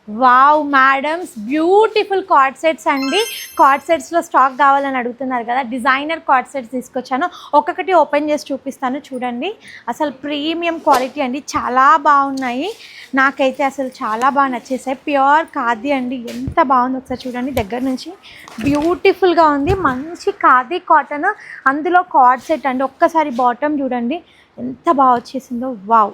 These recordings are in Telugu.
Wow madams, beautiful card sets అండి. కార్డ్ సెట్స్లో స్టాక్ కావాలని అడుగుతున్నారు కదా, డిజైనర్ కార్డ్ సెట్స్ తీసుకొచ్చాను. ఒక్కొక్కటి ఓపెన్ చేసి చూపిస్తాను చూడండి. అసలు ప్రీమియం క్వాలిటీ అండి, చాలా బాగున్నాయి. నాకైతే అసలు చాలా బాగా నచ్చేసాయి. ప్యూర్ ఖాదీ అండి, ఎంత బాగుంది ఒకసారి చూడండి దగ్గర నుంచి. బ్యూటిఫుల్గా ఉంది, మంచి ఖాదీ కాటన్, అందులో కార్డ్ సెట్ అండి. ఒక్కసారి బాటమ్ చూడండి ఎంత బాగా వచ్చేసిందో. వావ్,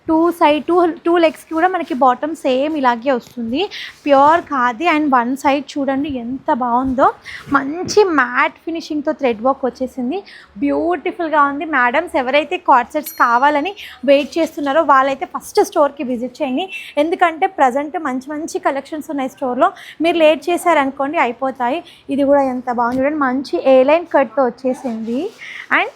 టూ లెగ్స్కి కూడా మనకి బాటమ్ సేమ్ ఇలాగే వస్తుంది. Pure khadi. And one side చూడండి ఎంత బాగుందో, మంచి మ్యాట్ ఫినిషింగ్తో థ్రెడ్ వర్క్ వచ్చేసింది. బ్యూటిఫుల్గా ఉంది. మేడమ్స్ ఎవరైతే కార్డ్ సెట్స్ కావాలని వెయిట్ చేస్తున్నారో వాళ్ళైతే ఫస్ట్ స్టోర్కి విజిట్ చేయండి. ఎందుకంటే ప్రజెంట్ మంచి మంచి కలెక్షన్స్ ఉన్నాయి స్టోర్లో. మీరు లేట్ చేశారనుకోండి అయిపోతాయి. ఇది కూడా ఎంత బాగుంది చూడండి, మంచి ఏ-లైన్ కట్తో వచ్చేసింది. అండ్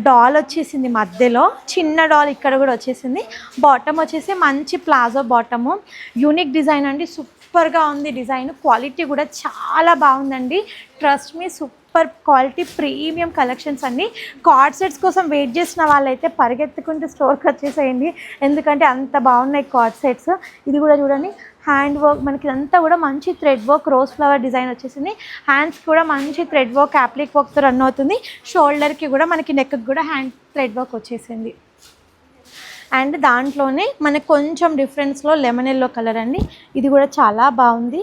డాల్ వచ్చేసింది, మధ్యలో చిన్న డాల్ ఇక్కడ కూడా వచ్చేసింది. బాటమ్ వచ్చేసి మంచి ప్లాజో బాటము, యూనిక్ డిజైన్ అండి. సూపర్గా ఉంది డిజైన్, క్వాలిటీ కూడా చాలా బాగుందండి. Trust me, super quality premium collections అండి. కార్డ్ సెట్స్ కోసం వెయిట్ చేసిన వాళ్ళైతే పరిగెత్తుకుంటూ స్టోర్కి వచ్చేసేయండి, ఎందుకంటే అంత బాగున్నాయి కార్డ్ సెట్స్. ఇది కూడా చూడండి, హ్యాండ్ వర్క్ మనకి ఇదంతా కూడా మంచి thread work, rose flower design వచ్చేసింది. హ్యాండ్స్ కూడా మంచి థ్రెడ్ వర్క్, యాప్లిక్ వర్క్తో రన్ అవుతుంది. షోల్డర్కి కూడా మనకి నెక్కి కూడా హ్యాండ్ థ్రెడ్ వర్క్ వచ్చేసింది. అండ్ దాంట్లోనే మనకు కొంచెం డిఫరెన్స్లో లెమన్ ఎల్లో కలర్ అండి, ఇది కూడా చాలా బాగుంది.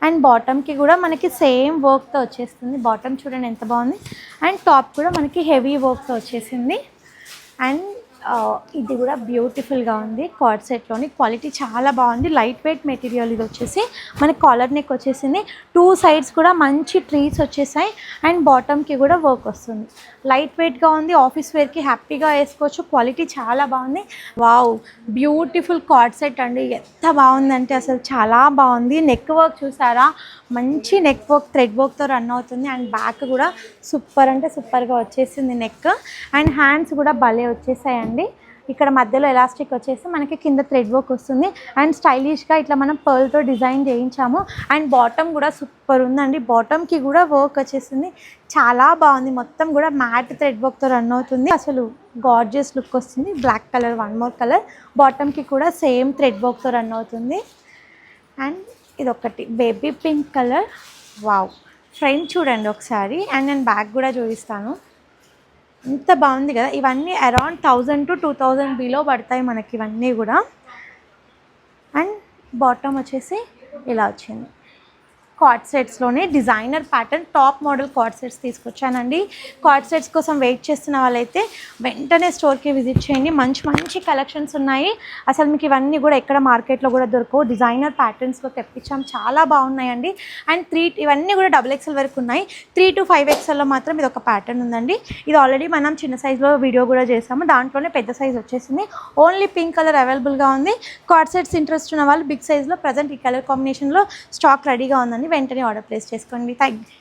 అండ్ బాటమ్కి కూడా మనకి సేమ్ వర్క్తో వచ్చేస్తుంది. బాటమ్ చూడండి ఎంత బాగుంది. అండ్ టాప్ కూడా మనకి హెవీ వర్క్తో వచ్చేసింది. అండ్ ఇది కూడా బ్యూటిఫుల్గా ఉంది. కార్డ్ సెట్లోని క్వాలిటీ చాలా బాగుంది. Light weight material. ఇది వచ్చేసి మనకి కాలర్ నెక్ వచ్చేసింది. టూ సైడ్స్ కూడా మంచి ట్రీస్ వచ్చేసాయి. అండ్ బాటమ్కి కూడా వర్క్ వస్తుంది. లైట్ వెయిట్గా ఉంది, ఆఫీస్ వేర్కి హ్యాపీగా వేసుకోవచ్చు. క్వాలిటీ చాలా బాగుంది. వావ్, బ్యూటిఫుల్ కార్డ్ సెట్ అండి, ఎంత బాగుందంటే అసలు చాలా బాగుంది. నెక్ వర్క్ చూసారా, మంచి నెక్ వర్క్ థ్రెడ్ వర్క్తో రన్ అవుతుంది. అండ్ బ్యాక్ కూడా సూపర్ అంటే సూపర్గా వచ్చేసింది నెక్. అండ్ హ్యాండ్స్ కూడా భలే వచ్చేసాయండి. ఇక్కడ మధ్యలో ఎలాస్టిక్ వచ్చేసి మనకి కింద థ్రెడ్ వర్క్ వస్తుంది. అండ్ స్టైలిష్గా ఇట్లా మనం పర్ల్తో డిజైన్ చేయించాము. అండ్ బాటమ్ కూడా సూపర్ ఉందండి, బాటమ్కి కూడా వర్క్ వచ్చేసింది. చాలా బాగుంది, మొత్తం కూడా మ్యాట్ థ్రెడ్ వర్క్తో రన్ అవుతుంది. అసలు గార్జియస్ లుక్ వస్తుంది. Black colour, one more colour. బాటమ్కి కూడా సేమ్ థ్రెడ్ వర్క్తో రన్ అవుతుంది. అండ్ ఇదొకటి baby pink colour. Wow, front చూడండి ఒకసారి. అండ్ నేను బ్యాక్ కూడా చూపిస్తాను, ఎంత బాగుంది కదా. ఇవన్నీ అరౌండ్ 1000 to 2000 బిలో పడతాయి మనకి ఇవన్నీ కూడా. అండ్ బాటమ్ వచ్చేసి ఇలా వచ్చింది. కార్డ్ సెట్స్లోనే designer pattern top model cord sets తీసుకొచ్చానండి. కార్డ్ సెట్స్ కోసం వెయిట్ చేస్తున్న వాళ్ళైతే వెంటనే స్టోర్కి విజిట్ చేయండి. మంచి మంచి కలెక్షన్స్ ఉన్నాయి. అసలు మీకు ఇవన్నీ కూడా ఎక్కడ మార్కెట్లో కూడా దొరకవు. డిజైనర్ ప్యాటర్న్స్లో తెప్పించాం, చాలా బాగున్నాయండి. అండ్ ఇవన్నీ కూడా XXL వరకు ఉన్నాయి. 3 to 5XLలో మాత్రం ఇది ఒక ప్యాటర్న్ ఉందండి. ఇది ఆల్రెడీ మనం చిన్న సైజులో వీడియో కూడా చేసాము, దాంట్లోనే పెద్ద సైజ్ వచ్చేసింది. ఓన్లీ పింక్ కలర్ అవైలబుల్గా ఉంది. కార్డ్ సెట్స్ ఇంట్రెస్ట్ ఉన్న వాళ్ళు బిగ్ సైజ్లో ప్రజెంట్ ఈ కలర్ కాంబినేషన్లో స్టాక్ రెడీగా ఉందండి, వెంటనే ఆర్డర్ ప్లేస్ చేసుకోండి. Thank you.